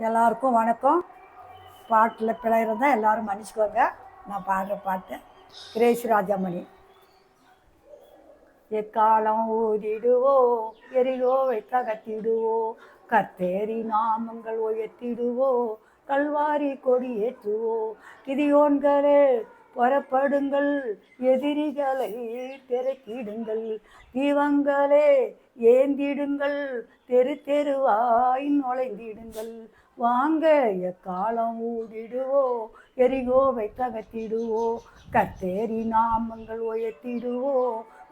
எல்லாருக்கும் வணக்கம். பாட்டில் பிழை இருந்தால் எல்லோரும் மன்னிச்சுக்கோங்க. நான் பாடுற பாட்டு கிரேசி ராஜாமணி. எக்காலம் ஊதிடுவோ எரிகோவை தகத்திடுவோ, கத்தேரி நாமங்கள் உயர்த்திடுவோ, கல்வாரி கொடி ஏற்றுவோ. கிதியோன்களே புறப்படுங்கள், எதிரிகளை திரைக்கிடுங்கள், தீவங்களே ஏந்திடுங்கள், தெரு தெருவாய் நுழைந்திடுங்கள். வாங்க எக்காலம் ஊடிடுவோ எரிகோவை தகத்திடுவோ, கத்தேரி நாமங்கள் உயர்த்திடுவோ,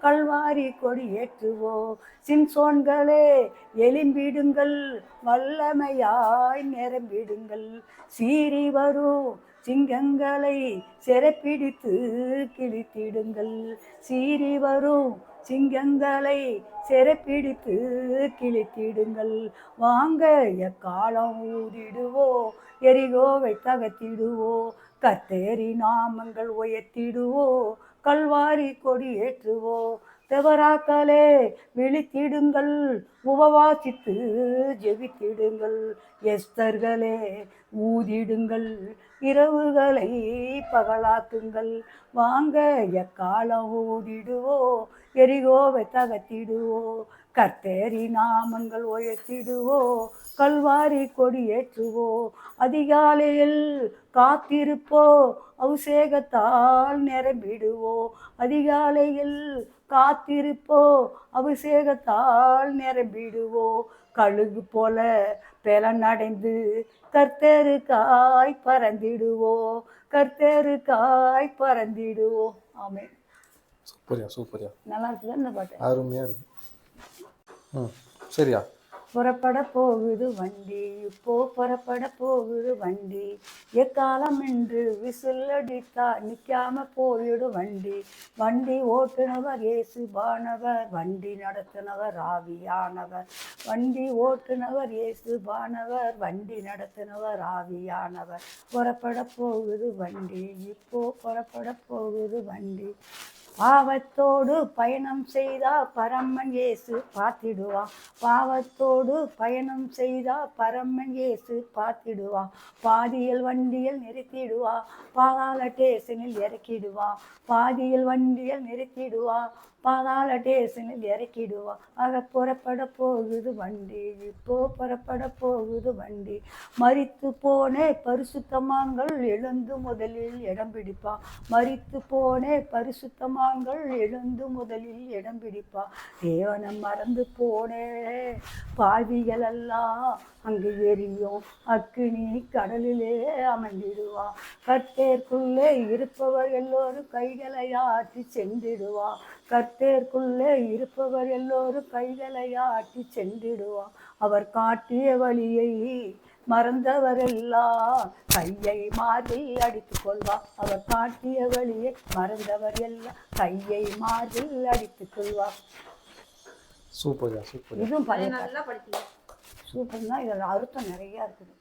கல்வாரி கொடி ஏற்றுவோ. சின்சோன்களே எலும்பிடுங்கள், வல்லமையாய் நிரம்பிடுங்கள், சீறி வரும் சிங்கங்களை சிறைப்பிடித்து கிழித்திடுங்கள், சீறி வரும் சிங்கங்களை சிறைப்பிடித்து கிழித்திடுங்கள். வாங்க எக்காலம் ஊதிடுவோ எரிகோவை தகத்திடுவோ, கத்தேரி நாமங்கள் உயர்த்திடுவோ, கல்வாரி கொடி ஏற்றுவோ. தேவராக்களே விழித்திடுங்கள், உபவாசித்து ஜெபித்திடுங்கள், எஸ்தர்களே ஊதிடுங்கள், இரவுகளை பகலாக்குங்கள். வாங்க எக்காலம் ஊதிடுவோ எரிகோவை தகத்திடுவோ, கர்த்தேரி நாமங்கள் உயர்த்திடுவோ, கல்வாரி கொடி ஏற்றுவோ. அதிகாலையில் காத்திருப்போ அபிஷேகத்தால் நிரம்பிடுவோ, அதிகாலையில் காத்திருப்போ அபிஷேகத்தால் நிரம்பிடுவோ. கழுகு போல பெலனடைந்து கர்த்தருக்காய் பறந்திடுவோ, கர்த்தருக்காய் பறந்திடுவோ. ஆமே. சூப்பரியா சூப்பரியா, நல்லா இருக்குதா இந்த பாட்டு? அருமையா இருக்கு. சரியா. புறப்பட போகுது வண்டி, இப்போ புறப்பட போகுது வண்டி, எக்காலம் என்று விசில் அடித்தா நிற்காம போயிடும் வண்டி. வண்டி ஓட்டுனவர் இயேசுபானவர், வண்டி நடத்தினவர் ஆவியானவர், வண்டி ஓட்டுனவர் இயேசுபானவர், வண்டி நடத்தினவர் ஆவியானவர். புறப்பட போகுது வண்டி, இப்போ புறப்பட போகுது வண்டி. பாவத்தோடு பயணம் செய்தா பரமன் இயேசு பார்த்திடுவா, பாவத்தோடு பயணம் செய்தா பரமன் இயேசு பார்த்திடுவா. பாதியில் வண்டியில் நிறுத்திடுவா, பாதாள ஸ்டேஷனில் இறக்கிடுவா, பாதியில் வண்டியில் நிறுத்திடுவா, பாதாள ஸ்டேஷனில் இறக்கிடுவா. ஆக புறப்பட போகுது வண்டி, இப்போ புறப்பட போகுது வண்டி. மரித்து போனே பரிசுத்தமான்கள் எழுந்து முதலில் இடம் பிடிப்பா, மரித்து போனே பரிசுத்தமான்கள் எழுந்து முதலில் இடம் பிடிப்பா. தேவனை மறந்து போனே பாவிகள் எல்லாம் அங்கு எரியும் அக்கினி கடலிலே அமர்ந்திடுவா. கர்த்தருக்குள்ளே இருப்பவர் எல்லோரும் கைகளை ஆட்டி சென்றிடுவா, கர்த்தருக்குள்ளே இருப்பவர் எல்லோரும் கைகளை ஆட்டி சென்றிடுவா. அவர் காட்டிய வழியை மறந்தவரெல்லாம் கையை மாறில் அடித்துக் கொள்வார், அவர் காட்டிய வழியை மறந்தவர் எல்லாம் கையை மாறில் அடித்துக் கொள்வார். சூப்பர்யா சூப்பர். இதுவும் பழைய நல்லா படிச்சீங்க. சூப்பர்னா இதில் அர்த்தம் நிறையா இருக்குது.